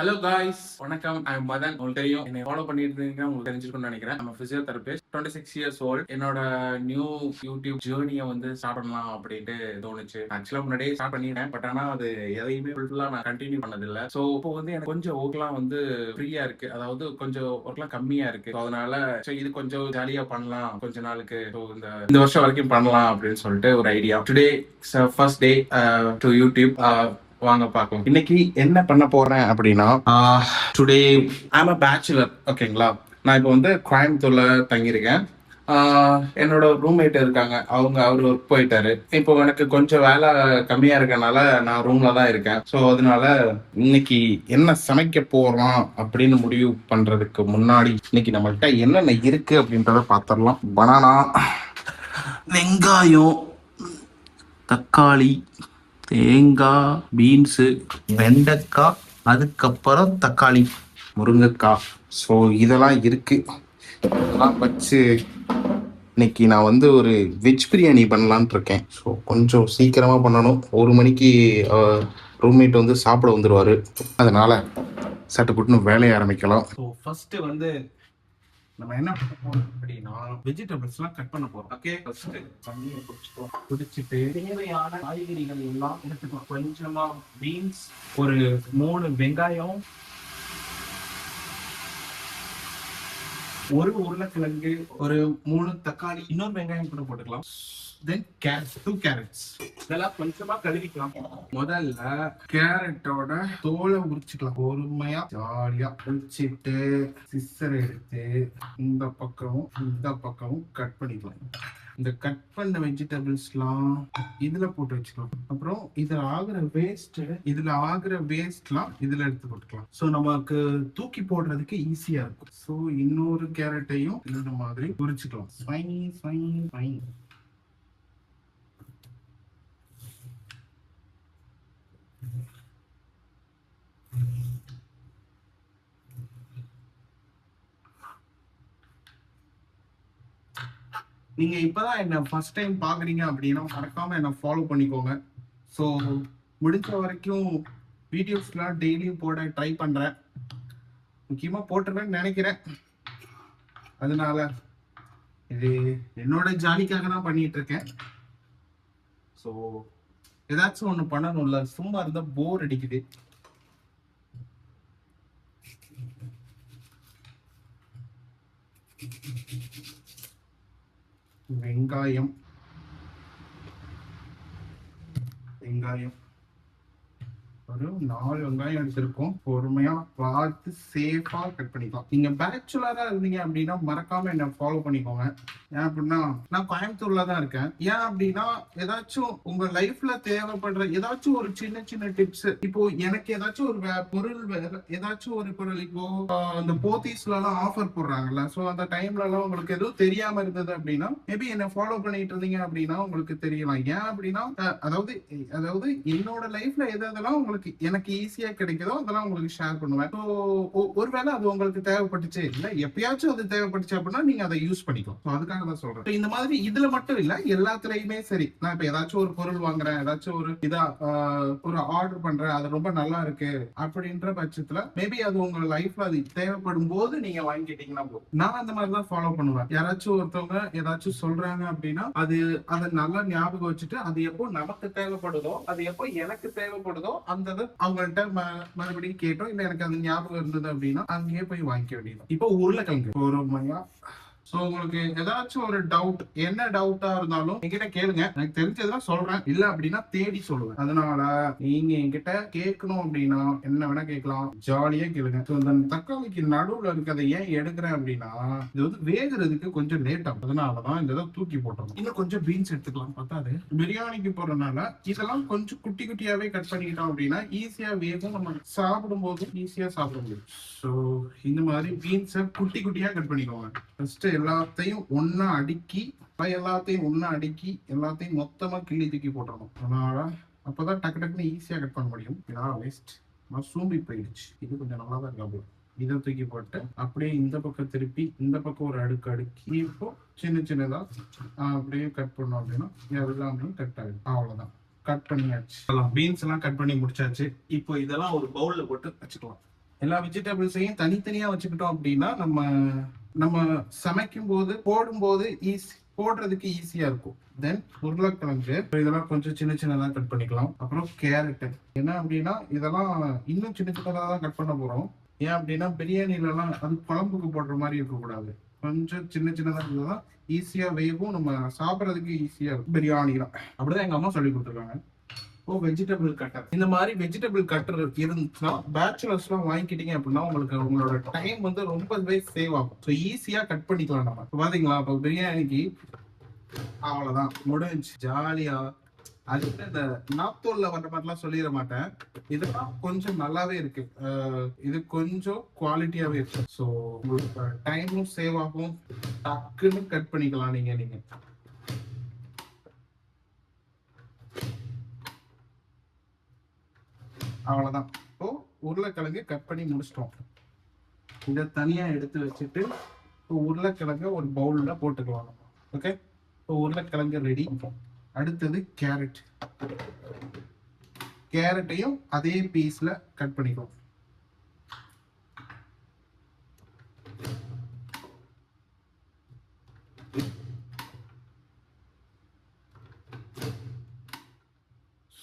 Hello guys, வணக்கம். I am Madhan. உங்களுக்கு தெரியும், என்னை ஃபாலோ பண்ணிட்டு இருக்கீங்க, உங்களுக்கு தெரிஞ்சிருக்கும்னு நினைக்கிறேன். நம்ம பிசியோதெரபிஸ்ட், 26 இயர்ஸ் ஓல்ட். என்னோட நியூ யூடியூப் ஜேர்னியை வந்து ஸ்டார்ட் பண்ணலாம் அப்படின்ட்டு தோணுச்சு. ஆக்சுவலா முன்னாடியே ஸ்டார்ட் பண்ணிட்டேன், பட் ஆனா அது எதையுமே ஃபுல்லா நான் கண்டினியூ பண்ணதில்லை. ஸோ இப்போ வந்து எனக்கு கொஞ்சம் ஒர்க்லாம் வந்து ஃப்ரீயா இருக்கு, அதாவது கொஞ்சம் ஒர்க்லாம் கம்மியா இருக்கு. So அதனால இது கொஞ்சம் ஜாலியா பண்ணலாம் கொஞ்ச நாளுக்கு. ஸோ இந்த வருஷம் வரைக்கும் பண்ணலாம் அப்படின்னு சொல்லிட்டு ஒரு idea. Today first day to YouTube. வாங்க பார்க்கலாம் இன்னைக்கு என்ன பண்ண போறேன் அப்படின்னா, டுடே ஐம் அ பேச்சுலர். ஓகேங்களா, நான் இப்போ வந்து கோயம்புத்தூர்ல தங்கியிருக்கேன். என்னோட ரூம்மேட் இருக்காங்க, அவர் ஒர்க் போயிட்டாரு. இப்போ எனக்கு கொஞ்சம் வேலை கம்மியா இருக்கனால நான் ரூம்ல தான் இருக்கேன். ஸோ அதனால இன்னைக்கு என்ன சமைக்க போறோம் அப்படின்னு முடிவு பண்றதுக்கு முன்னாடி இன்னைக்கு நம்மள்கிட்ட என்னென்ன இருக்கு அப்படின்றத பார்த்துடலாம். பனானா, வெங்காயம், தக்காளி, தேங்காய், பீன்ஸு, வெண்டைக்காய், அதுக்கப்புறம் தக்காளி, முருங்கைக்காய். ஸோ இதெல்லாம் இருக்கு. இதெல்லாம் வச்சு இன்னைக்கு நான் வந்து ஒரு வெஜ் பிரியாணி பண்ணலான் இருக்கேன். ஸோ கொஞ்சம் சீக்கிரமாக பண்ணணும். 1 மணிக்கு ரூம்மேட் வந்து சாப்பிட வந்துடுவார். அதனால சட்டுப்புட்டுன்னு வேலையை ஆரம்பிக்கலாம். ஸோ ஃபர்ஸ்ட் வந்து நம்ம என்ன பண்ண போறோம் அப்படின்னா, வெஜிடபிள்ஸ்லாம் கட் பண்ண போறோம். ஓகே, ஃபர்ஸ்ட் தண்ணியை குடிச்சிட்டு தேவையான காய்கறிகள் எல்லாம் எடுத்துக்கலாம். கொஞ்சமா பீன்ஸ், ஒரு 3 வெங்காயம், ஒரு உருளைக்கிழங்கு, ஒரு 3 தக்காளி, இன்னொரு வெங்காயம் கூட போட்டுக்கலாம். தென் கேரட், 2 கேரட்ஸ். இதெல்லாம் கொஞ்சமா கழுவிக்கலாம். முதல்ல கேரட்டோட தோலை உரிச்சுக்கலாம். பொறுமையா ஜாலியா உரிச்சிட்டு சிசர் எடுத்து இந்த பக்கமும் கட் பண்ணிக்கலாம். இந்த கட் பண்ண வெஜிடபிள்ஸ்லாம் இதுல போட்டு வச்சுக்கலாம். அப்புறம் இதுல ஆகுற வேஸ்ட்லாம் இதுல எடுத்து போட்டுக்கலாம். ஸோ நமக்கு தூக்கி போடுறதுக்கு ஈஸியா இருக்கும். ஸோ இன்னொரு கேரட்டையும் இந்த மாதிரி உரிச்சுக்கலாம். நீங்க இப்பதான் என்ன ஃபர்ஸ்ட் டைம் பாக்குறீங்க அப்படின்னா மறக்காம என்ன ஃபாலோ பண்ணிக்கோங்க. ஸோ முடிஞ்ச வரைக்கும் வீடியோஸ்லாம் டெய்லியும் போட ட்ரை பண்றேன். முக்கியமா போட்டுருவேன்னு நினைக்கிறேன். அதனால இது என்னோட ஜாலிக்காக தான் பண்ணிட்டு இருக்கேன். ஸோ ஏதாச்சும் ஒண்ணு பண்ணணும்ல, சும்மா இருந்தா போர் அடிக்குது. வெங்காயம் ஒரு 4 வெங்காயம் எடுத்திருக்கோம். பொறுமையா பார்த்து சேஃபா கட் பண்ணிக்கலாம். நீங்க பேச்சுலரா இருந்தீங்க அப்படின்னா மறக்காம என்ன ஃபாலோ பண்ணிக்கோங்க. ஏன் அப்படின்னா நான் கோயம்புத்தூர்ல தான் இருக்கேன். ஏன் அப்படின்னா ஏதாச்சும் உங்க லைஃப்ல தேவைப்படுற ஏதாச்சும் ஒரு சின்ன சின்ன டிப்ஸ், இப்போ எனக்கு ஏதாச்சும் ஒரு பொருள், ஏதாச்சும் ஒரு பொருள், இப்போ அந்த போத்தீஸ்ல எல்லாம் ஆஃபர் போடுறாங்கல்ல, ஸோ அந்த டைம்ல எல்லாம் உங்களுக்கு எதுவும் தெரியாம இருந்தது அப்படின்னா மேபி என்ன ஃபாலோ பண்ணிட்டு இருந்தீங்க அப்படின்னா உங்களுக்கு தெரியலாம். ஏன் அப்படின்னா அதாவது என்னோட லைஃப்ல எதெல்லாம் உங்களுக்கு எனக்கு ஈஸியா கிடைக்குதோ அதெல்லாம் உங்களுக்கு ஷேர் பண்ணுவேன். ஒருவேளை அது உங்களுக்கு தேவைப்பட்டுச்சு இல்ல எப்பயாச்சும் அது தேவைப்பட்டுச்சு அப்படின்னா நீங்க அதை யூஸ் பண்ணிக்கலாம். அதுக்காக தான் சொல்றேன். இந்த மாதிரி இதுல மட்டும் இல்ல, எல்லாத்துலயுமே சரி. நான் இப்ப ஏதாச்சும் ஒரு பொருள் வாங்குறேன், ஏதாச்சும் ஒரு ஆர்டர் பண்றேன், அது ரொம்ப நல்லா இருக்கு அப்படின்ற பட்சத்துல மேபி அது உங்க லைஃப்ல அது தேவைப்படும் போது நீங்க வாங்கிட்டீங்கன்னா போதும். நான் அந்த மாதிரி தான் ஃபாலோ பண்ணுவேன். யாராச்சும் ஒருத்தவங்க ஏதாச்சும் சொல்றாங்க அப்படின்னா அதை நல்லா ஞாபகம் வச்சுட்டு அது எப்போ நமக்கு தேவைப்படுதோ, அது எப்போ எனக்கு தேவைப்படுதோ அந்த அவங்கள்ட்ட மறுபடியும் கேட்டோம் இல்ல எனக்கு அது ஞாபகம் இருந்தது அப்படின்னா அங்கேயே போய் வாங்கிக்க வேண்டியது. இப்போ உருளைக்கிழங்கு பொறுமையா. சோ உங்களுக்கு ஏதாச்சும் ஒரு டவுட், என்ன டவுட்டா இருந்தாலும் என்கிட்ட கேளுங்க. எனக்கு தெரிஞ்சதெல்லாம் சொல்றேன், இல்ல அப்படின்னா தேடி சொல்லுவேன். அதனால நீங்க என்கிட்ட கேட்கணும் அப்படின்னா என்ன வேணா கேட்கலாம், ஜாலியா கேளுங்க. இந்த தக்காளிக்கு நடுவுல இருக்கிறத ஏன் எடுக்கிறேன் அப்படின்னா இது வந்து வேகிறதுக்கு கொஞ்சம் லேட் ஆகும். அதனாலதான் இந்த இதை தூக்கி போட்டோம். இன்னும் கொஞ்சம் பீன்ஸ் எடுத்துக்கலாம், பத்தாது. பிரியாணிக்கு போறதுனால இதெல்லாம் கொஞ்சம் குட்டி குட்டியாவே கட் பண்ணிக்கிட்டோம் அப்படின்னா ஈஸியா வேகும், நம்ம சாப்பிடும் போது ஈஸியா சாப்பிட முடியும். ஸோ இந்த மாதிரி பீன்ஸை குட்டி குட்டியா கட் பண்ணிக்கோங்க. ஃபர்ஸ்ட் எல்லாத்தையும் ஒன்னா அடுக்கி எல்லாத்தையும் மொத்தமா கிள்ளி தூக்கி போட்டுறணும். அதனால அப்பதான் டக்கு டக்குன்னு ஈஸியா கட் பண்ண முடியும். வேஸ்ட் சூம்பி போயிடுச்சு. இது கொஞ்சம் நல்லா தான் இருக்காது. இதை தூக்கி போட்டு அப்படியே இந்த பக்கம் திருப்பி இந்த பக்கம் ஒரு அடுக்கி இப்போ சின்ன சின்னதா அப்படியே கட் பண்ணோம் அப்படின்னா எல்லாமே கட் ஆகிடும். அவ்வளவுதான், கட் பண்ணியாச்சு. பீன்ஸ் எல்லாம் கட் பண்ணி முடிச்சாச்சு. இப்போ இதெல்லாம் ஒரு பவுல்ல போட்டு வச்சுக்கலாம். எல்லா வெஜிடபிள்ஸையும் தனித்தனியா வச்சுக்கிட்டோம் அப்படின்னா நம்ம நம்ம சமைக்கும் போது போடும்போது போடுறதுக்கு ஈஸியா இருக்கும். தென் உருளைக்கிழங்கு இதெல்லாம் கொஞ்சம் சின்ன சின்னதா கட் பண்ணிக்கலாம். அப்புறம் கேரட் என்ன அப்படின்னா இதெல்லாம் இன்னும் சின்ன சின்னதா தான் கட் பண்ண போறோம். ஏன் அப்படின்னா பிரியாணில எல்லாம் அது குழம்புக்கு போடுற மாதிரி இருக்கக்கூடாது. கொஞ்சம் சின்ன சின்னதா இருந்தாதான் ஈஸியா வேகும், நம்ம சாப்பிட்றதுக்கு ஈஸியா இருக்கும் பிரியாணிலாம். அப்படிதான் எங்க அம்மா சொல்லி கொடுத்துருக்காங்க. வெஜிடபிள் கட்டர், இந்த மாதிரி வெஜிடபிள் கட்டர் இருந்துச்சுன்னா பேச்சுலர்ஸ்லாம் வாங்கிக்கிட்டீங்க அப்படின்னா உங்களுக்கு உங்களோட டைம் வந்து ரொம்பவே சேவ் ஆகும். ஸோ ஈஸியா கட் பண்ணிக்கலாம். நம்ம பாத்தீங்களா, இப்போ பிரியாணிக்கு அவ்வளவுதான் முடிஞ்சு ஜாலியா. அதுக்கு இந்த நாப்தோல்ல வர்ற மாதிரிலாம் சொல்லிட மாட்டேன். இதெல்லாம் கொஞ்சம் நல்லாவே இருக்கு, இது கொஞ்சம் குவாலிட்டியாவே இருக்கு. ஸோ உங்களுக்கு டைமும் சேவ் ஆகும், டக்குன்னு கட் பண்ணிக்கலாம். நீங்க அவ்வளவுதான். இப்போ உருளைக்கிழங்கு கட் பண்ணி முடிச்சிட்டோம். இதை தனியா எடுத்து வச்சுட்டு இப்போ உருளைக்கிழங்கு ஒரு பவுல்ல போட்டுக்கலாம். ஓகே, இப்போ உருளைக்கிழங்கு ரெடி. அடுத்தது கேரட்டையும் அதே பீஸ்ல கட் பண்ணிக்கலாம்.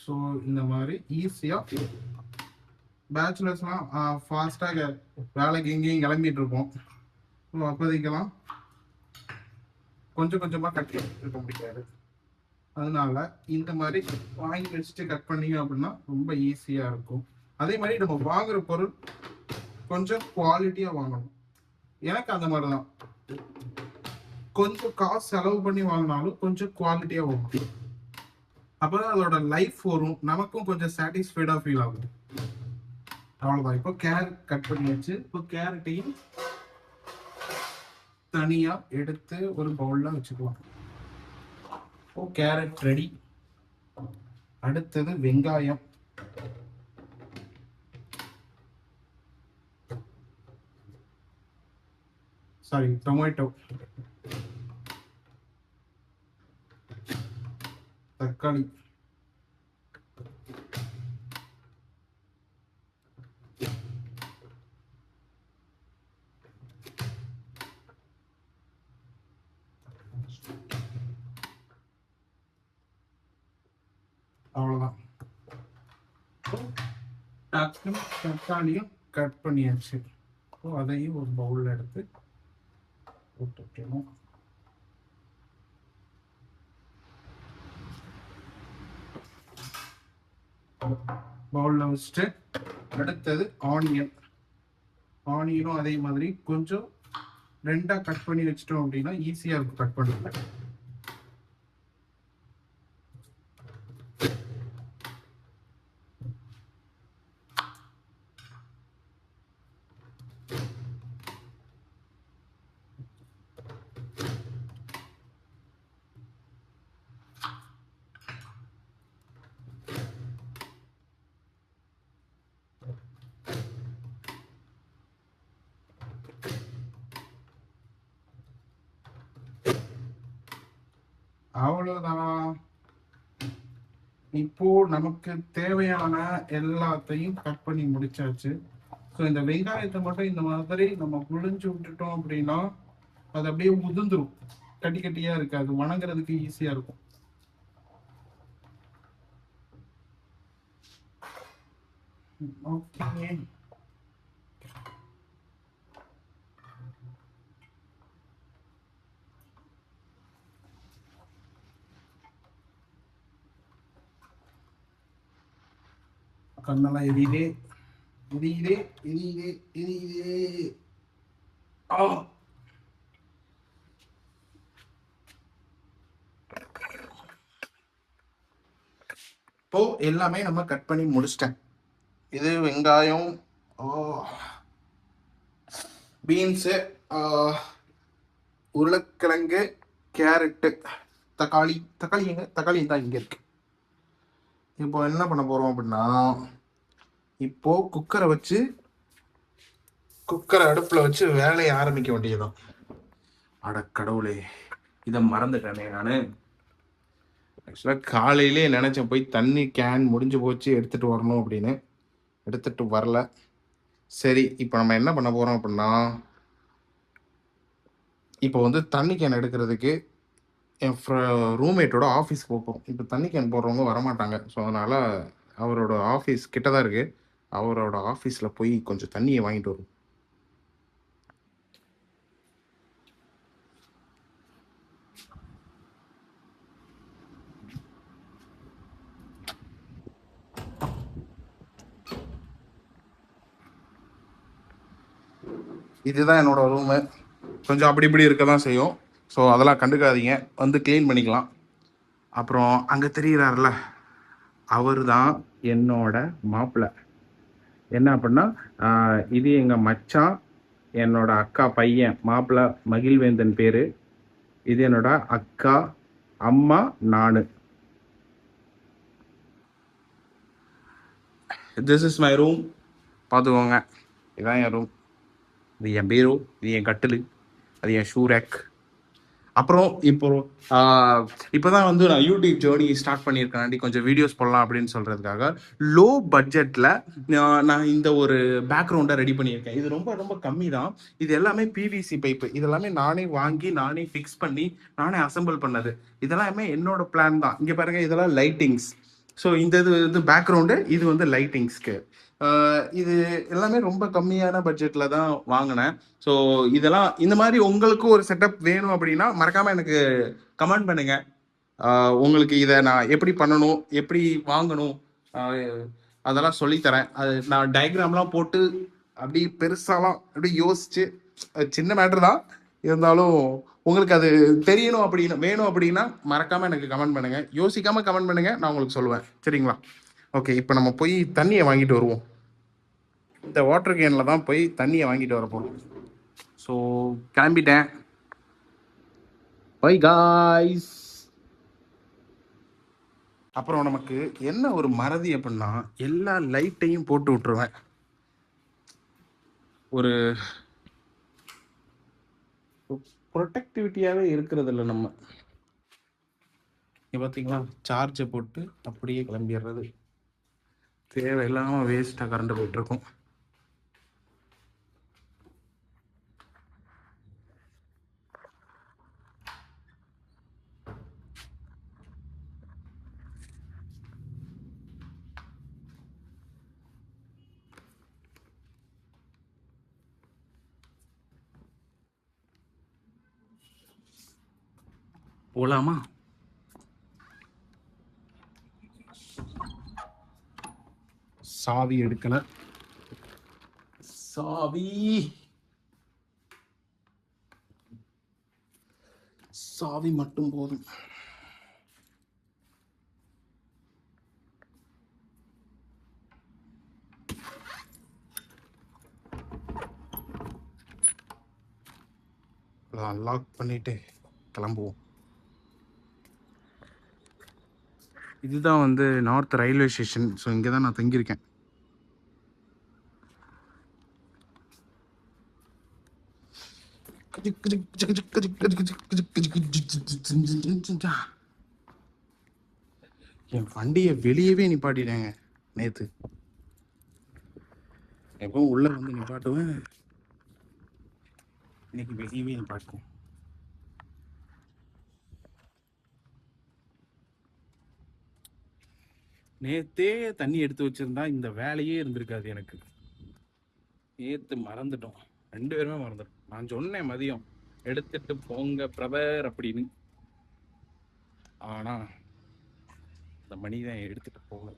ஸோ இந்த மாதிரி ஈஸியா பேச்சுலர்ஸ்லாம் ஃபாஸ்ட்டாக வேலைக்கு எங்கேயும் கிளம்பிட்டு இருப்போம். ஸோ அப்போதைக்கெல்லாம் கொஞ்சம் கொஞ்சமாக கட் இருக்க முடியாது. அதனால இந்த மாதிரி வாங்கி வச்சுட்டு கட் பண்ணீங்க அப்படின்னா ரொம்ப ஈஸியாக இருக்கும். அதே மாதிரி நம்ம வாங்குற பொருள் கொஞ்சம் குவாலிட்டியாக வாங்கணும். எனக்கு அந்த மாதிரி தான், கொஞ்சம் காசு செலவு பண்ணி வாங்கினாலும் கொஞ்சம் குவாலிட்டியாக வாங்கணும். அப்போதான் அதோட லைஃப் வரும், நமக்கும் கொஞ்சம் சாட்டிஸ்ஃபைடாக ஃபீல் ஆகும். அவ்வளோதான். இப்போ கேரட் கட் பண்ணியாச்சு. இப்போ கேரட்டையும் தனியா எடுத்து ஒரு பவுல்ல வச்சுக்கலாம். இப்போ கேரட் ரெடி. அடுத்தது வெங்காயம். சாரி, டொமேட்டோ, தக்காளி, அவ்வளவுதான். தக்காளியும் கட் பண்ணியாச்சு. அதையும் ஒரு பவுல்ல எடுத்து போட்டுக்கணும். பவுல்ல வச்சுட்டு அடுத்தது ஆனியனும் அதே மாதிரி கொஞ்சம் ரெண்டா கட் பண்ணி வச்சிட்டோம் அப்படின்னா ஈஸியா இருக்கும் கட் பண்ணுறது. அவ்வளவுதான். இப்போ நமக்கு தேவையான எல்லாத்தையும் கட் பண்ணி முடிச்சாச்சு. ஸோ இந்த வெங்காயத்தை மட்டும் இந்த மாதிரி நம்ம புழிஞ்சு விட்டுட்டோம் அப்படின்னா அது அப்படியே உதிர்ந்துரும், கட்டி கட்டியா இருக்காது, வணங்குறதுக்கு ஈஸியா இருக்கும். ஓகே, கண்ணெல்லாம் எரியுதே. இப்போ எல்லாமே நம்ம கட் பண்ணி முடிச்சிட்டேன். இது வெங்காயம், பீன்ஸு, உருளைக்கிழங்கு, கேரட்டு, தக்காளி தான் இங்க இருக்கு. இப்போ என்ன பண்ண போறோம் அப்படின்னா, இப்போ குக்கரை அடுப்புல வச்சு வேலையை ஆரம்பிக்க வேண்டியதுதான். அட கடவுளே, இதை மறந்துட்டேனே நானு. ஆக்சுவலாக காலையிலே நினைச்சேன் போய் தண்ணி கேன் முடிஞ்சு போச்சு எடுத்துட்டு வரணும் அப்படின்னு, எடுத்துட்டு வரல. சரி, இப்போ நம்ம என்ன பண்ண போறோம் அப்படின்னா, இப்போ வந்து தண்ணி கேன் எடுக்கிறதுக்கு என் ரூம்மேட்டோட ஆஃபீஸ்க்கு போப்போம். இப்போ தண்ணி கேன் போடுறவங்க வரமாட்டாங்க. ஸோ, அதனால அவரோட ஆஃபீஸ் கிட்ட தான் இருக்கு. அவரோட ஆஃபீஸ்ல போய் கொஞ்சம் தண்ணிய வாங்கிட்டு வருவோம். இதுதான் என்னோட ரூமு. கொஞ்சம் அப்படி இப்படி இருக்க தான் செய்யும். ஸோ, அதெல்லாம் கண்டுக்காதீங்க. வந்து கிளீன் பண்ணிக்கலாம். அப்புறம் அங்க தெரியிறார்ல, அவரு தான் என்னோட மாப்பிள. என்ன அப்படின்னா, இது எங்க மச்சான், என்னோட அக்கா பையன், மாப்பிள மகிழ்வேந்தன் பேரு. இது என்னோட அக்கா, அம்மா, நானு. This is my room. பார்த்துக்கோங்க. இதான் என் ரூம். இது என் பீரோ, இது என் கட்டிலு, அது என் ஷூ ரேக். அப்புறம் இப்போதான் வந்து நான் யூடியூப் ஜேர்னி ஸ்டார்ட் பண்ணியிருக்கேன், கொஞ்சம் வீடியோஸ் போடலாம் அப்படின்னு சொல்றதுக்காக லோ பட்ஜெட்ல நான் இந்த ஒரு பேக்ரவுண்டை ரெடி பண்ணியிருக்கேன். இது ரொம்ப ரொம்ப கம்மி தான். இது எல்லாமே பிவிசி பைப்பு. இதெல்லாமே நானே வாங்கி நானே ஃபிக்ஸ் பண்ணி நானே அசெம்பிள் பண்ணது. இதெல்லாமே என்னோட பிளான் தான். இங்க பாருங்க, இதெல்லாம் லைட்டிங்ஸ். ஸோ இந்த இது வந்து பேக்ரவுண்டு, இது வந்து லைட்டிங்ஸ்க்கு. இது எல்லாமே ரொம்ப கம்மியான பட்ஜெட்ல தான் வாங்கினேன். ஸோ இதெல்லாம் இந்த மாதிரி உங்களுக்கு ஒரு செட்டப் வேணும் அப்படின்னா மறக்காம எனக்கு கமெண்ட் பண்ணுங்க. உங்களுக்கு இதை நான் எப்படி பண்ணணும், எப்படி வாங்கணும், அதெல்லாம் சொல்லித்தரேன். அது நான் டயக்ராம்லாம் போட்டு அப்படி பெருசாலாம் அப்படி யோசிச்சு, சின்ன மேட்ரு தான் இருந்தாலும் உங்களுக்கு அது தெரியணும் அப்படின்னு வேணும் அப்படின்னா மறக்காம எனக்கு கமெண்ட் பண்ணுங்க. யோசிக்காம கமெண்ட் பண்ணுங்க, நான் உங்களுக்கு சொல்லுவேன். சரிங்களா? ஓகே, இப்போ நம்ம போய் தண்ணியை வாங்கிட்டு வருவோம். இந்த வாட்டர் கேனில் தான் போய் தண்ணியை வாங்கிட்டு வர போகிறோம். ஸோ கிளம்பிட்டேன். By guys. அப்புறம் நமக்கு என்ன ஒரு மறதி அப்படின்னா, எல்லா லைட்டையும் போட்டு விட்டுருவேன். ஒரு ப்ரொடெக்டிவிட்டியாகவே இருக்கிறது இல்லை நம்ம. பார்த்தீங்களா, சார்ஜை போட்டு அப்படியே கிளம்பிடுறது. தேவையில்லாமல் வேஸ்ட்டாக கரண்ட் போயிட்டுருக்கும். போலாமா? சாவி எடுக்கல. சாவி மட்டும் போதும். லாக் பண்ணிட்டு கிளம்புவோம். இதுதான் வந்து நார்த் ரயில்வே ஸ்டேஷன். ஸோ இங்கே தான் நான் தங்கியிருக்கேன். என் வண்டியை வெளியவே நிப்பாட்டிட்டேங்க நேத்து. எப்பவும் உள்ள வந்து நிப்பாட்டுவேன், இன்னைக்கு வெளியவே நிப்பாட்டுவேன். நேத்தே தண்ணி எடுத்து வச்சிருந்தா இந்த வேலையே இருந்திருக்காது எனக்கு. நேத்து மறந்துட்டோம், 2 பேருமே மறந்துட்டோம். நான் சொன்னேன் மதியம் எடுத்துட்டு போங்க பிரதர் அப்படின்னு. ஆனா இந்த மணி தான் எடுத்துட்டு போகல.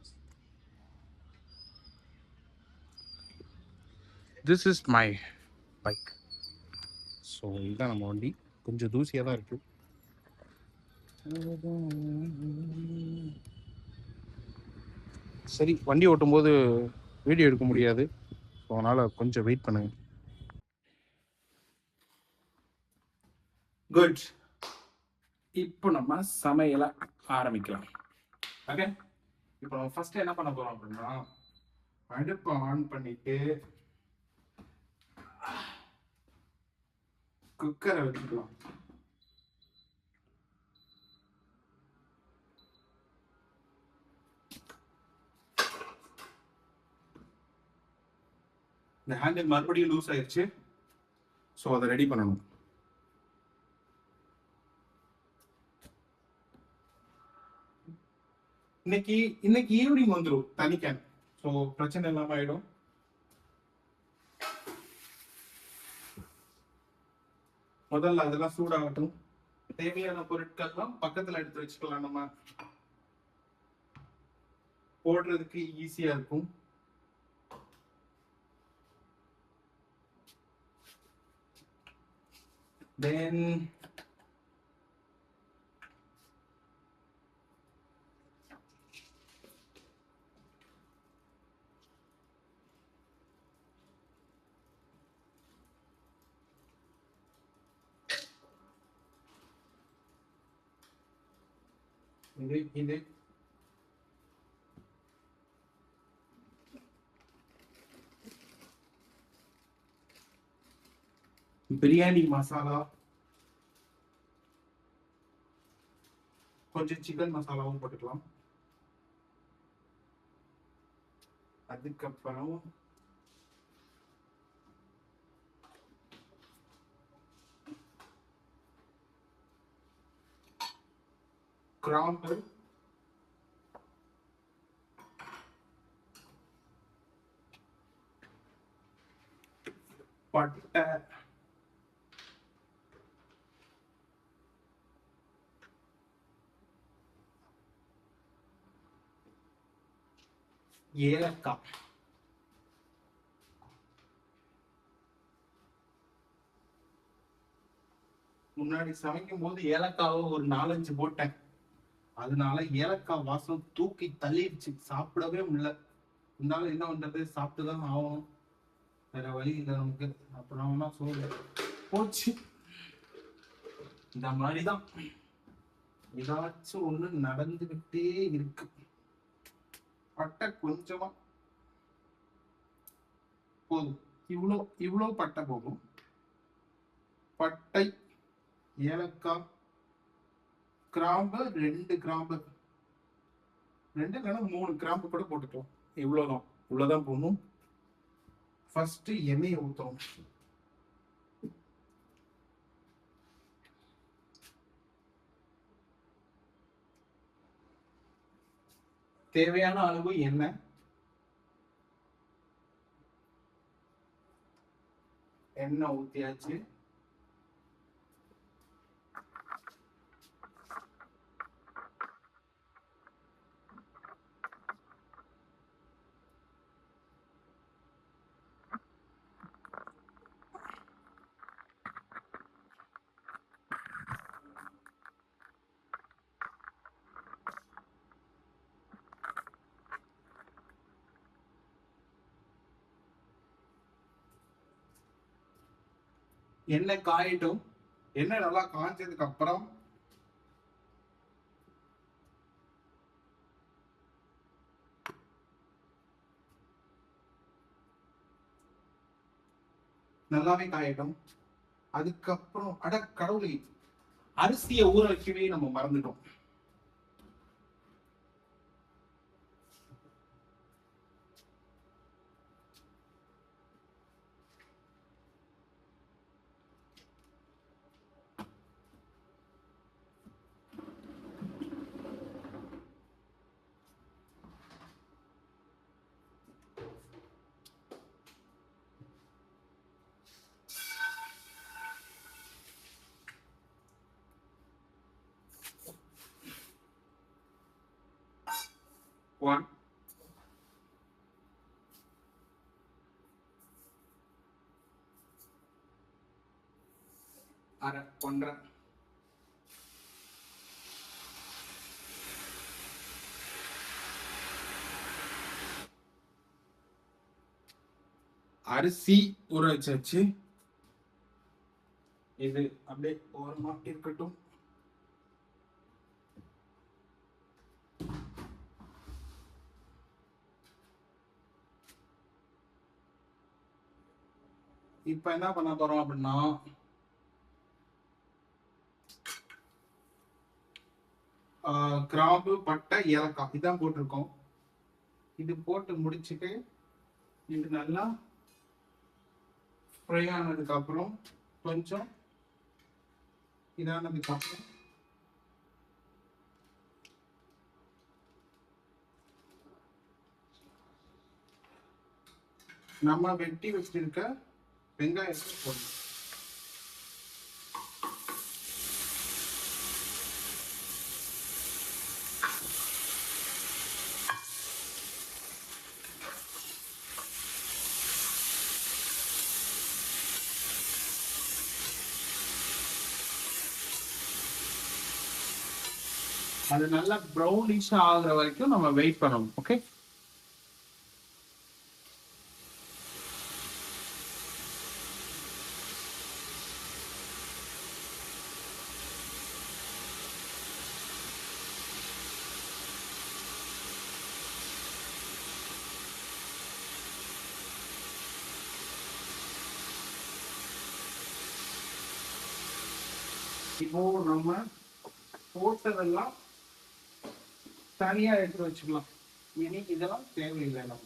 This is my bike. So இதுதான் நம்ம வண்டி. கொஞ்சம் தூசியாக தான் இருக்கு. சரி, வண்டி ஓட்டும் போது வீடியோ எடுக்க முடியாது. ஸோ அதனால் கொஞ்சம் வெயிட் பண்ணுங்க. குட். இப்போ நம்ம சமையலை ஆரம்பிக்கலாம். ஓகே, இப்போ நம்ம ஃபர்ஸ்ட் என்ன பண்ண போறோம் அப்படின்னா, அடுப்பை ஆன் பண்ணிட்டு குக்கரை வச்சுக்கலாம். இந்த ஹேண்டில் மறுபடியும் லூஸ் ஆயிடுச்சு. ஸோ அதை ரெடி பண்ணணும். இன்னைக்கு ஈவினிங் வந்துடும் தனி கேன். ஸோ பிரச்சனை இல்லாம ஆயிடும். முதல்ல அதெல்லாம் சூடாகட்டும். தேவையான பொருட்கள்லாம் பக்கத்துல எடுத்து வச்சுக்கலாம். நம்ம போடுறதுக்கு ஈஸியா இருக்கும். தென் இது பிரியாணி மசாலா, கொஞ்சம் சிக்கன் மசாலாவும் போட்டுக்கலாம். அதுக்கப்புறம் கிராம்பு, பட்டை, ஏலக்காய். முன்னாடி சமைக்கும் போது ஏலக்காவை ஒரு 4-5 போட்டேன். அதனால ஏலக்காய் வாசம் தூக்கி தள்ளிடுச்சு, சாப்பிடவே முடியல. இருந்தாலும் என்ன பண்றது, சாப்பிட்டுதான் ஆகணும், வேற வழி இல்லை நமக்கு. அப்புறம் சோறு போச்சு. இந்த மாதிரிதான் ஏதாச்சும் ஒண்ணு நடந்துகிட்டே இருக்கு. பட்டை கொஞ்சமா போதும், இவ்வளோ பட்டை போதும். பட்டை, ஏலக்காய், கிராம்பு 2 கிராம்பு, 2 இல்லைன்னா 3 கிராம்பு கூட போட்டுக்கலாம். இவ்வளவுதான் போடணும். ஃபர்ஸ்ட் எண்ணெயை ஊற்றணும். தேவையான அளவு எண்ணெய். எண்ணெய் ஊற்றியாச்சு. எண்ணெய் காயிட்டும். எண்ணெய் நல்லா காய்ச்சதுக்கு அப்புறம் நல்லாவே காயட்டும். அதுக்கப்புறம் கடவுளை, அரிசியை ஊற வைக்கவே நம்ம மறந்துட்டோம். One, அரை, 1.5. அரிசி ஊற வச்சாச்சு. இது அப்படியே ஓரமா இருக்கட்டும். இப்ப என்ன பண்ண போறோம் அப்படின்னா, கிராம்பு, பட்டை, ஏலக்காய் இதான் போட்டிருக்கோம். இது போட்டு முடிச்சுட்டு இது நல்லா ஃப்ரை ஆனதுக்கப்புறம் கொஞ்சம் இதானதுக்கப்புறம் நம்ம வெட்டி வச்சிருக்க வெங்காயத்தை போடணும். அது நல்லா ப்ரௌனிஷ் ஆகுற வரைக்கும் நம்ம வெயிட் பண்ணணும். ஓகே, இப்போ நம்ம போட்டதெல்லாம் தனியா எடுத்து வச்சுக்கலாம். இனி இதெல்லாம் தேவையில்லை நமக்கு.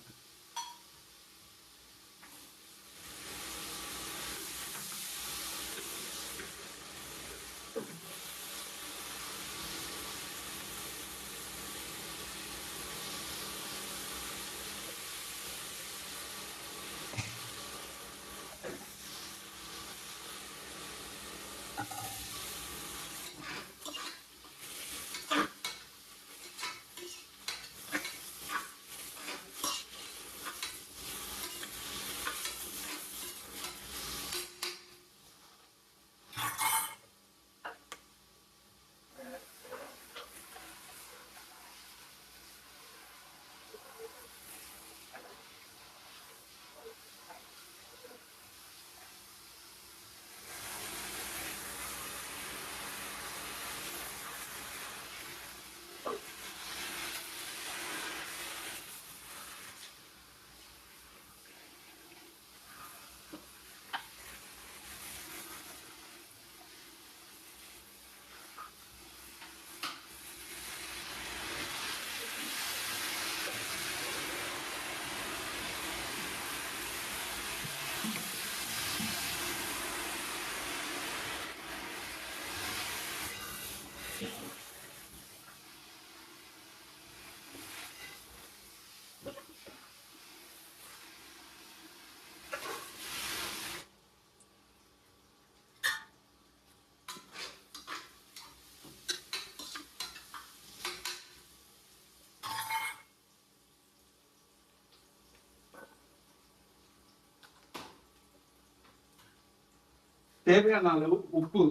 தேவையான அளவு உப்பு,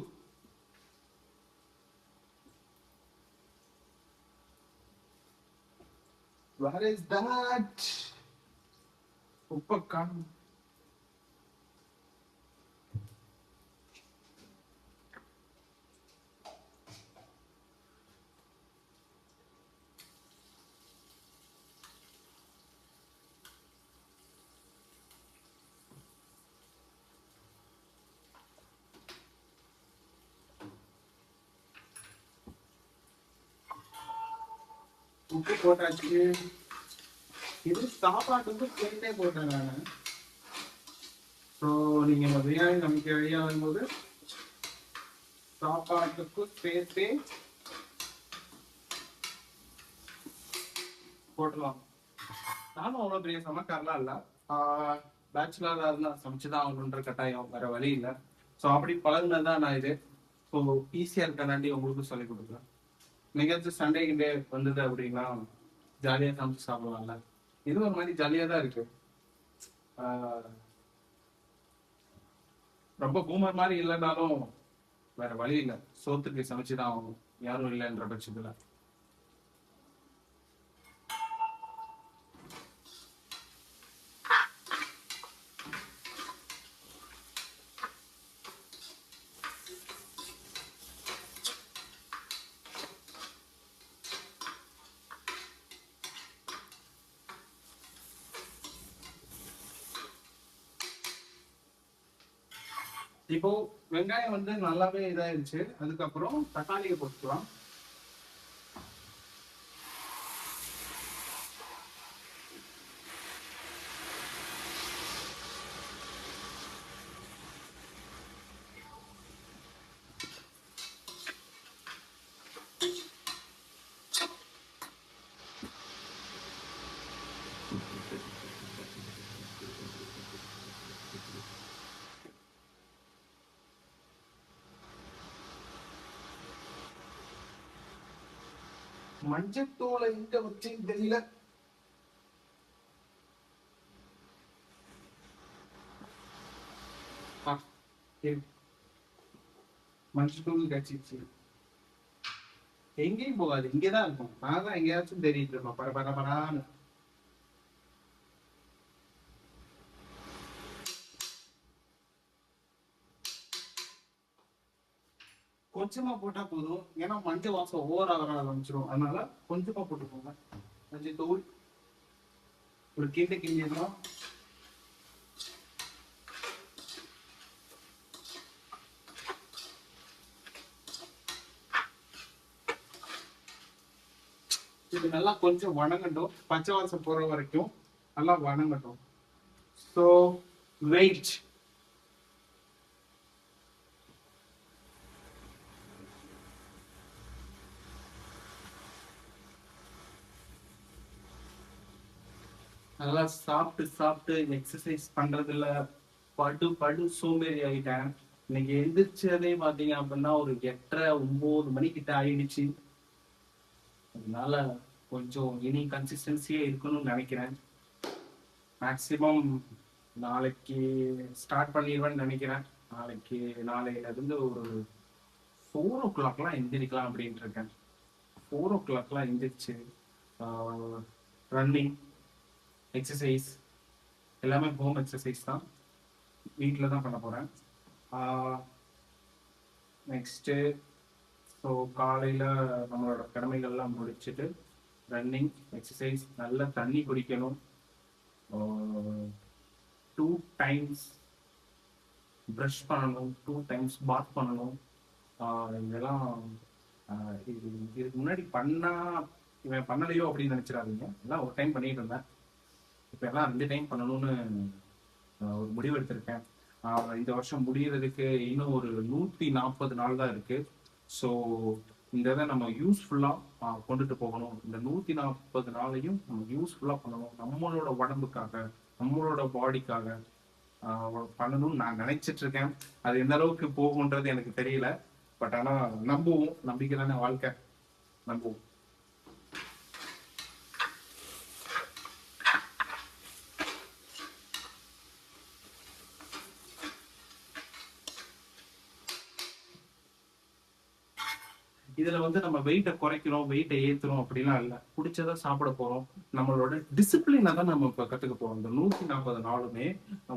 where is that? உப்பை காணும். உப்பு போட்டாச்சு. இது சாப்பாட்டுக்கு சேர்த்தே போட்டேன் நான். ஸோ நீங்க பிரியாணி நமக்கு ரெடி ஆகும்போது சாப்பாட்டுக்கு சேர்த்தே போட்டலாம். நானும் அவ்வளோ பெரிய சமைக்காரலாம் இல்லை, பேச்சுலராக இருந்தால் சமைச்சுதான் ஆகணுன்ற கட்டாயம், வேற வழி இல்லை. ஸோ அப்படி பழகினதான் நான் இது. ஸோ ஈஸியாக இருக்கனாண்டி உங்களுக்கு சொல்லிக் கொடுக்குறேன். நிகழ்ச்சி சண்டே கிண்டே வந்தது அப்படின்னா ஜாலியாக சமைச்சு சாப்பிடலாம்ல. இது ஒரு மாதிரி ஜாலியாக தான் இருக்கு. ரொம்ப பூமர் மாதிரி இல்லைன்னாலும் வேற வழி இல்லை, சோத்துக்கு சமைச்சுதான் ஆகணும், யாரும் இல்லைன்ற பட்சத்துல. இப்போ வெங்காயம் வந்து நல்லாவே இதாயிருச்சு. அதுக்கப்புறம் தக்காளியை போட்டுக்கலாம். மஞ்சத்தூளை எங்க வச்சு தெரியல. மஞ்சத்தூள் கட்சிச்சு எங்கேயும் போகாது, இங்கதான் இருக்கும். நான் தான் எங்கேயாச்சும் தெரியிட்டு இருப்பேன் பரபரப்பரான்னு. கொஞ்சமா போட்டா போதும், ஏன்னா மஞ்சள் வாசம் ஓவரா வர ஆரம்பிச்சிடும். அதனால கொஞ்சமா போட்டுக்கோங்க மஞ்சள் தூள். ஒரு கிண்டிடலாம். இது நல்லா கொஞ்சம் வணங்கட்டும், பச்சை வாசம் போற வரைக்கும் நல்லா வணங்கட்டும். So wait. நல்லா சாப்பிட்டு சாப்பிட்டு எக்ஸசைஸ் பண்றதுல படு சோம்பேறி ஆகிட்டேன். இன்னைக்கு எந்திரிச்சதே பாத்தீங்க அப்படின்னா ஒரு 8:30-9 மணிக்கிட்ட ஆயிடுச்சு. அதனால கொஞ்சம் இனி கன்சிஸ்டன்சியே இருக்கணும்னு நினைக்கிறேன். மேக்சிமம் நாளைக்கு ஸ்டார்ட் பண்ணிடுவேன்னு நினைக்கிறேன். நாளையில இருந்து ஒரு 4 o'clock எந்திரிக்கலாம் அப்படின்ட்டு இருக்கேன். 4 o'clock எந்திரிச்சு ரன்னிங், எக்ஸசைஸ் எல்லாமே ஹோம் எக்ஸசைஸ் தான், வீட்டில் தான் பண்ண போகிறேன். நெக்ஸ்ட்டு ஸோ காலையில் நம்மளோட கடமைகள்லாம் முடிச்சுட்டு ரன்னிங், எக்ஸசைஸ், நல்ல தண்ணி குடிக்கணும், 2 times ப்ரஷ் பண்ணணும், 2 times பாத் பண்ணணும். இதெல்லாம் இதுக்கு முன்னாடி இவன் பண்ணலையோ அப்படின்னு நினச்சிடாதீங்க. எல்லாம் ஒரு டைம் பண்ணிட்டு இருந்தேன். இப்போ எல்லாம் 2 டைம் பண்ணணும்னு ஒரு முடிவு எடுத்திருக்கேன். இந்த வருஷம் முடியறதுக்கு இன்னும் ஒரு 140 நாள் தான் இருக்கு. ஸோ இந்த இதை நம்ம யூஸ்ஃபுல்லாக கொண்டுட்டு போகணும். இந்த 140 நாளையும் நம்ம யூஸ்ஃபுல்லாக பண்ணணும். நம்மளோட உடம்புக்காக, நம்மளோட பாடிக்காக பண்ணணும்னு நான் நினைச்சிட்டு இருக்கேன். அது எந்த அளவுக்கு போகுன்றது எனக்கு தெரியல. பட் ஆனால் நம்புவோம், நம்பிக்கை தானே வாழ்க்கை, நம்புவோம். இதுல வந்து நம்ம வெயிட்டை குறைக்கிறோம், வெயிட்டை ஏத்துறோம் அப்படிலாம் இல்லை. பிடிச்சதை சாப்பிட போறோம். நம்மளோட டிசிப்ளினை தான் நம்ம இப்ப கத்துக்க போறோம். இந்த 140 நாளுமே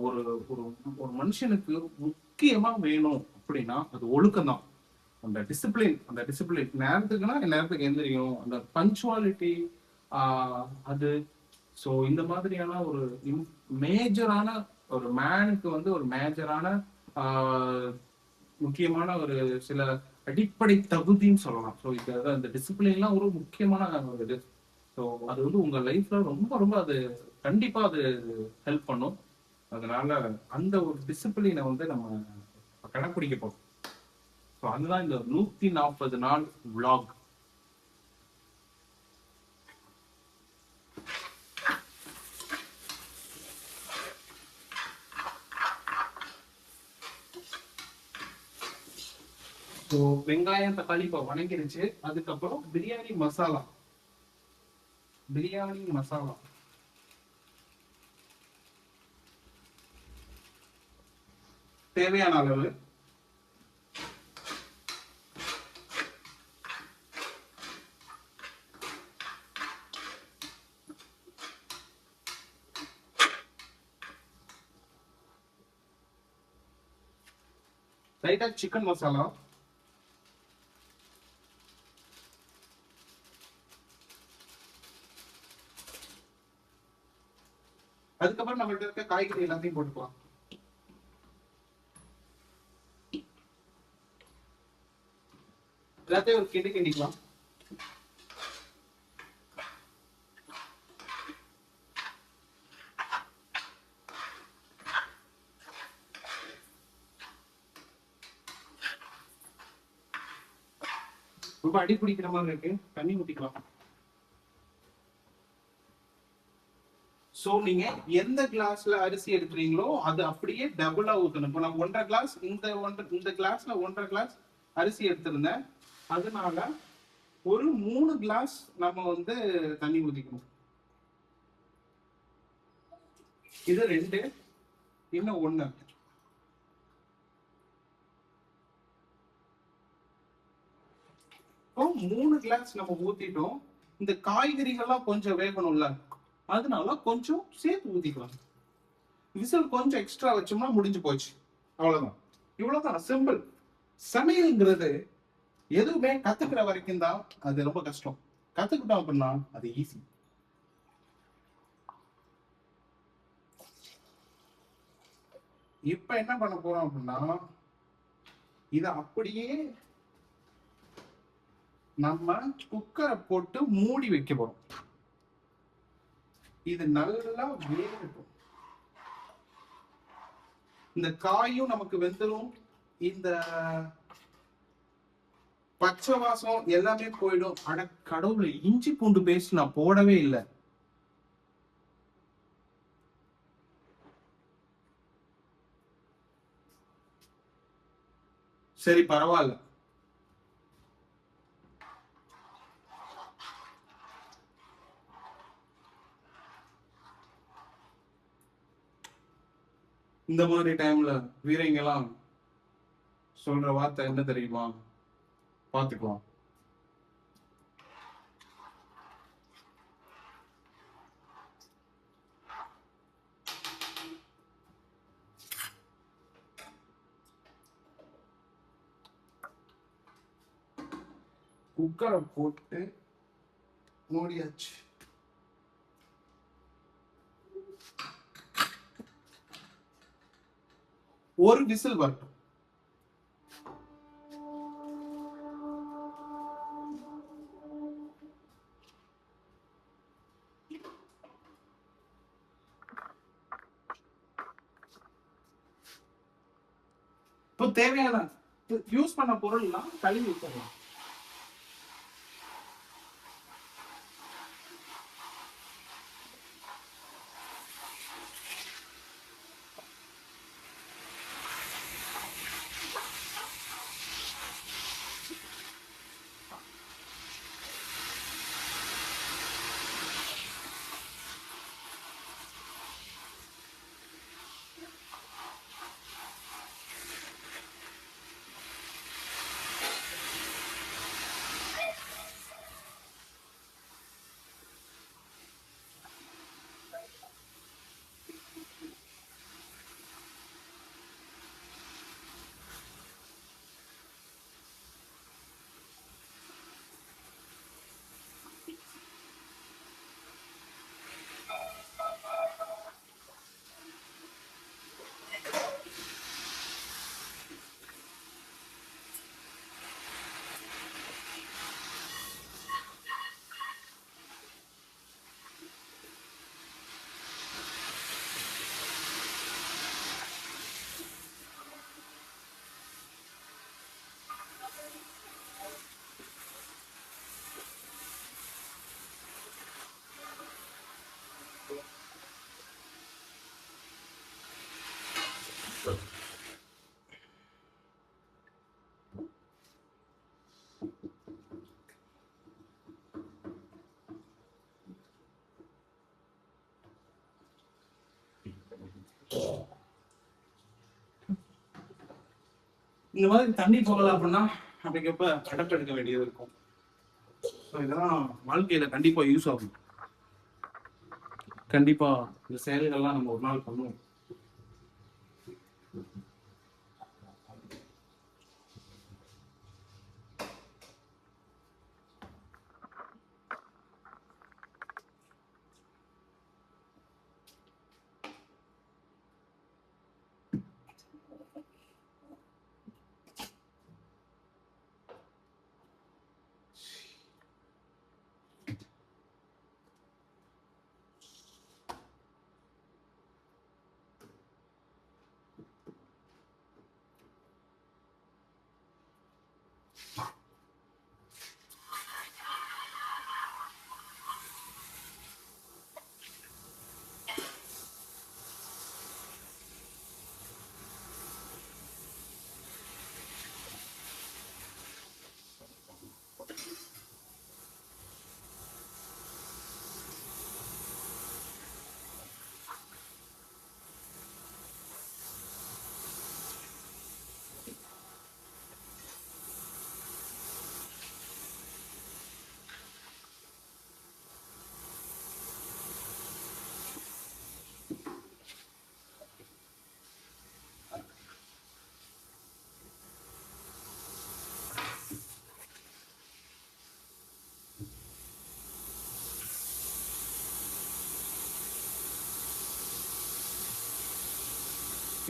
ஒரு ஒரு ஒரு மனுஷனுக்கு முக்கியமா வேணும் அப்படின்னா அது ஒழுக்கம் தான். அந்த டிசிப்ளின் நேரத்துக்குன்னா நேரத்துக்கு எந்திரிக்கணும், அந்த பஞ்சுவாலிட்டி, அது. ஸோ இந்த மாதிரியான ஒரு மேஜரான ஒரு மேனுக்கு வந்து ஒரு மேஜரான முக்கியமான ஒரு சில அடிப்படை தகுதின்னு சொல்லலாம். ஸோ இது அந்த டிசிப்ளின்லாம் ஒரு முக்கியமான ஒரு இது. ஸோ அது வந்து உங்க லைஃப்ல ரொம்ப ரொம்ப அது கண்டிப்பா அது ஹெல்ப் பண்ணும். அதனால அந்த ஒரு டிசிப்ளினை வந்து நம்ம கடைப்பிடிக்க போறோம். ஸோ அதுதான் இந்த 140 நாள் vlog. ஸோ வெங்காயம் தக்காளி இப்போ வணங்கிருச்சு. அதுக்கப்புறம் பிரியாணி மசாலா தேவையான அளவு. லைட்டா சிக்கன் மசாலா, அதுக்கப்புறம் நம்மள்ட்ட இருக்க காய்கறி எல்லாத்தையும் போட்டுக்கலாம். எல்லாத்தையும் ஒரு கிண்டிக்கலாம். ரொம்ப அடி பிடிக்கிற மாதிரி இருக்கு, தண்ணி ஊத்திக்கலாம். சோ நீங்க எந்த கிளாஸ்ல அரிசி எடுக்கிறீங்களோ அது அப்படியே டபுளா ஊத்தணும். இப்போ நான் 1.5 கிளாஸ் இந்த கிளாஸ்ல 1.5 கிளாஸ் அரிசி எடுத்திருந்தேன். அதனால ஒரு 3 கிளாஸ் நம்ம வந்து தண்ணி ஊத்திக்கணும். இது 2, இன்னும் 1. இப்போ 3 கிளாஸ் நம்ம ஊத்திட்டோம். இந்த காய்கறிகள்லாம் கொஞ்சம் வேகணும்ல, அதனால கொஞ்சம் சேர்த்து ஊத்திக்கலாம். விசில் கொஞ்சம் எக்ஸ்ட்ரா வச்சோம்னா முடிஞ்சு போச்சு. அவ்வளவுதான். இவ்வளவுதான், சிம்பிள். சமையல்ங்கிறது எதுவுமே கத்துக்கிற வரைக்கும் தான் அது ரொம்ப கஷ்டம். கத்துக்கிட்டோம் அப்படின்னா அது ஈஸி. இப்ப என்ன பண்ண போறோம் அப்படின்னா, இத அப்படியே நம்ம குக்கரை போட்டு மூடி வைக்க போறோம். இது நல்லா வேகட்டும். இந்த காயும் நமக்கு வெந்துடும், இந்த பச்சை வாசம் எல்லாமே போயிடும். அட கடவுளே, இஞ்சி பூண்டு பேஸ்ட் நான் போடவே இல்லை. சரி, பரவாயில்ல. இந்த மாதிரி டைம்ல வீரங்கெல்லாம் சொல்ற வார்த்தை என்ன தெரியுமா? பாத்துக்கலாம். குக்கரை போட்டு மூடியாச்சு. ஒரு விசில் வரட்டும். இப்போ தேவையான யூஸ் பண்ண பொருள்லாம் கழுவி வச்சிடலாம். இந்த மாதிரி தண்ணி போகல அப்படின்னா அப்படிங்கிறப்ப அடப்பு எடுக்க வேண்டியது இருக்கும். இதெல்லாம் வாழ்க்கையில கண்டிப்பா யூஸ் ஆகும். கண்டிப்பா இந்த செயல்கள்லாம் நம்ம ஒரு நாள் பண்ணுவோம்.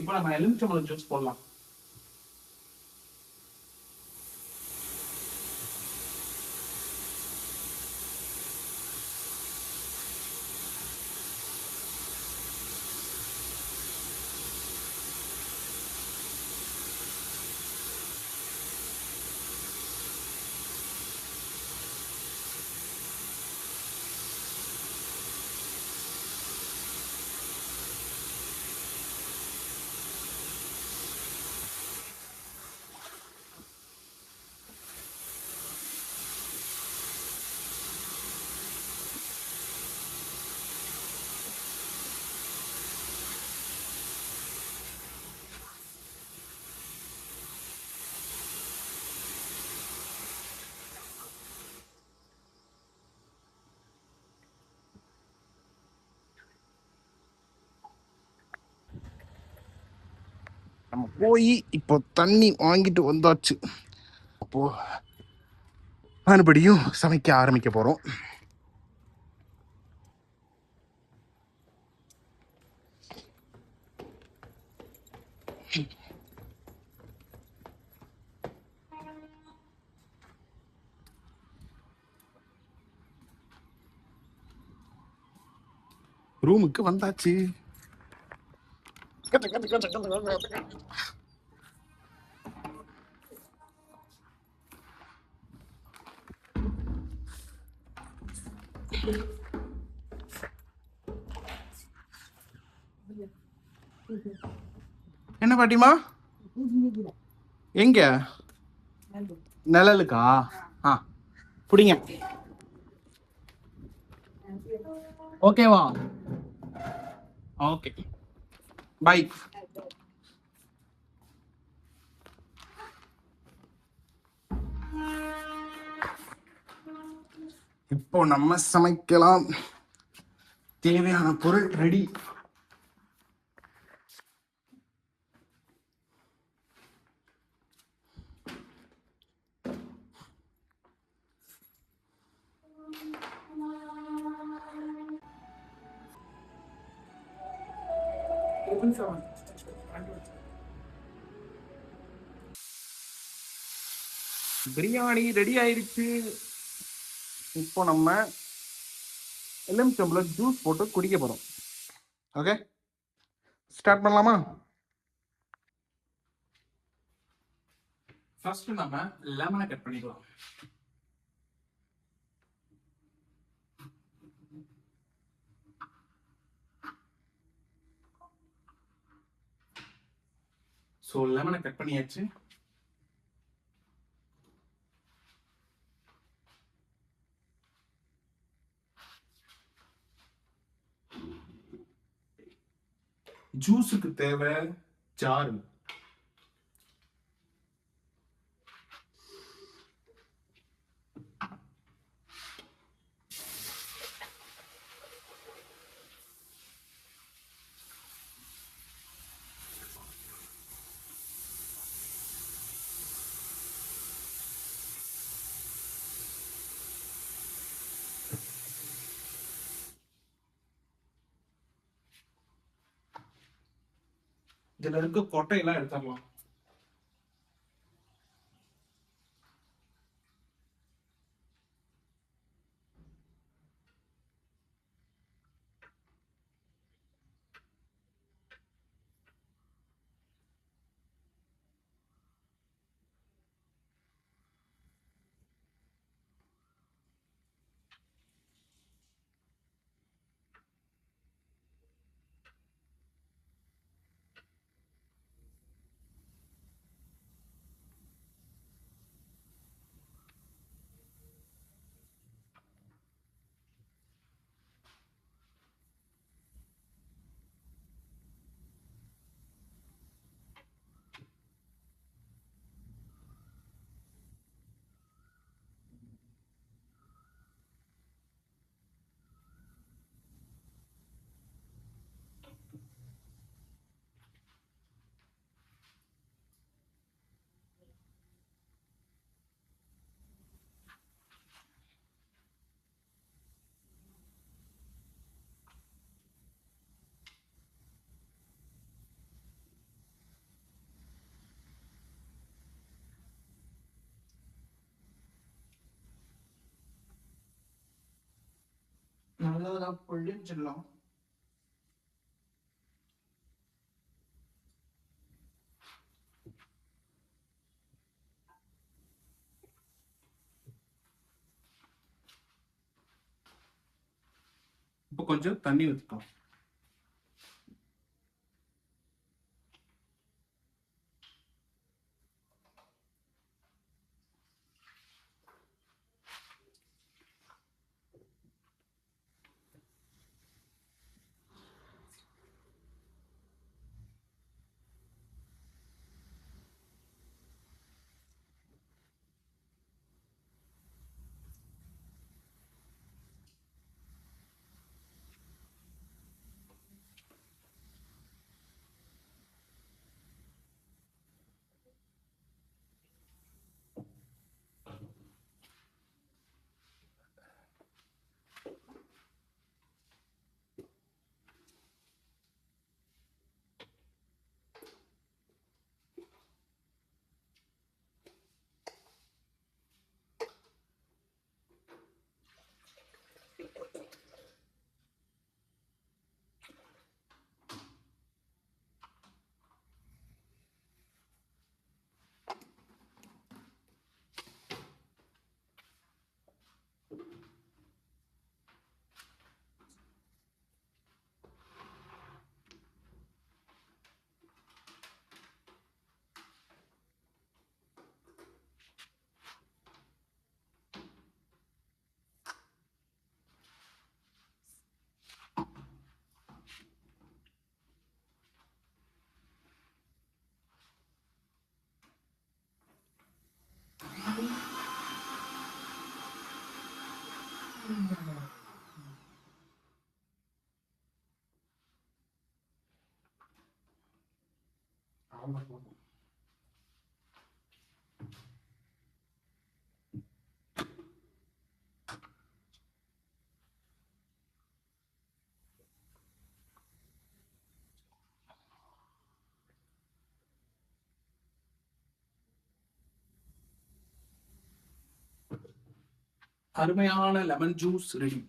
இப்போ நம்ம எலுமிச்சம்பழம் ஜூஸ் போடலாம். நம்ம போய் இப்போ தண்ணி வாங்கிட்டு வந்தாச்சு. அப்போ மறுபடியும் சமைக்க ஆரம்பிக்க போறோம். ரூமுக்கு வந்தாச்சு. என்ன பாட்டிமா? எங்க? நிழலுக்கா? ஆ புடிங்க. ஓகேவா? Okay bye. இப்போ நம்ம சமைக்கலாம். தேவையான பொருள் ரெடி. பிரியாணி ரெடி ஆயிருச்சு. இப்போ நம்ம எலுமிச்சம்பழம் ஜூஸ் போட்டு குடிக்க போறோம். ஓகே, ஸ்டார்ட் பண்ணலாமா? ஃபர்ஸ்ட் நம்ம லெமனை கட் பண்ணிக்கலாம். ஸோ லெமனை கட் பண்ணியாச்சு. ஜூஸுக்கு தேவை ஜாரு. இதுல இருக்க கொட்டையெல்லாம் எடுத்துடலாம். நல்லா பொழிஞ்சிடலாம். இப்போ கொஞ்சம் தண்ணி ஊற்றிக்கலாம். அருமையான lemon juice ready.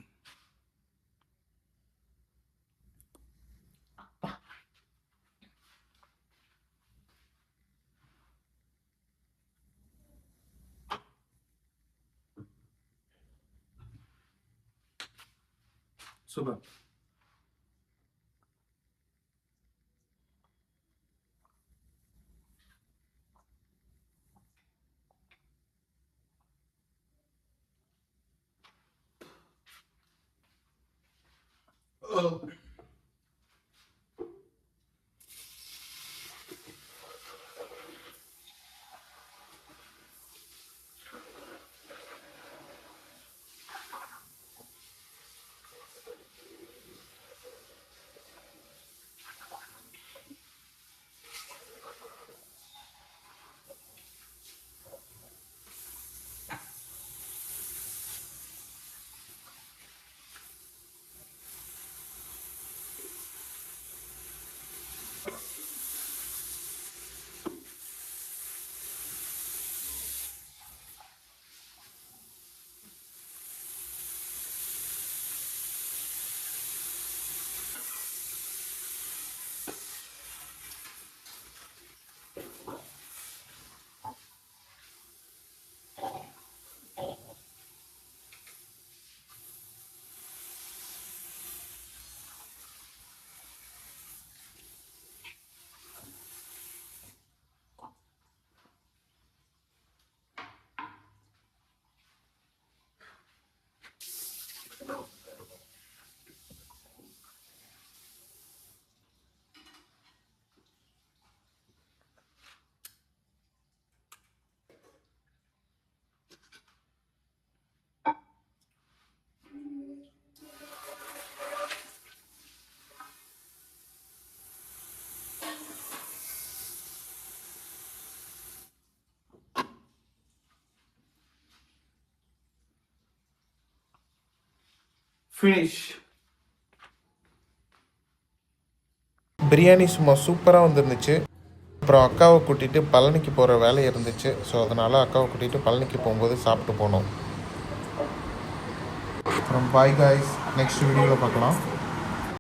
Super. Finish. Biryani சும்மா சூப்பராக வந்துருந்துச்சு. அப்புறம் அக்காவை கூட்டிகிட்டு பழனிக்கு போகிற வேலை இருந்துச்சு. ஸோ அதனால் அக்காவை கூட்டிகிட்டு பழனிக்கு போகும்போது சாப்பிட்டு போனோம். அப்புறம் பாய் காய்ஸ், நெக்ஸ்ட் வீடியோவில் பார்க்கலாம்.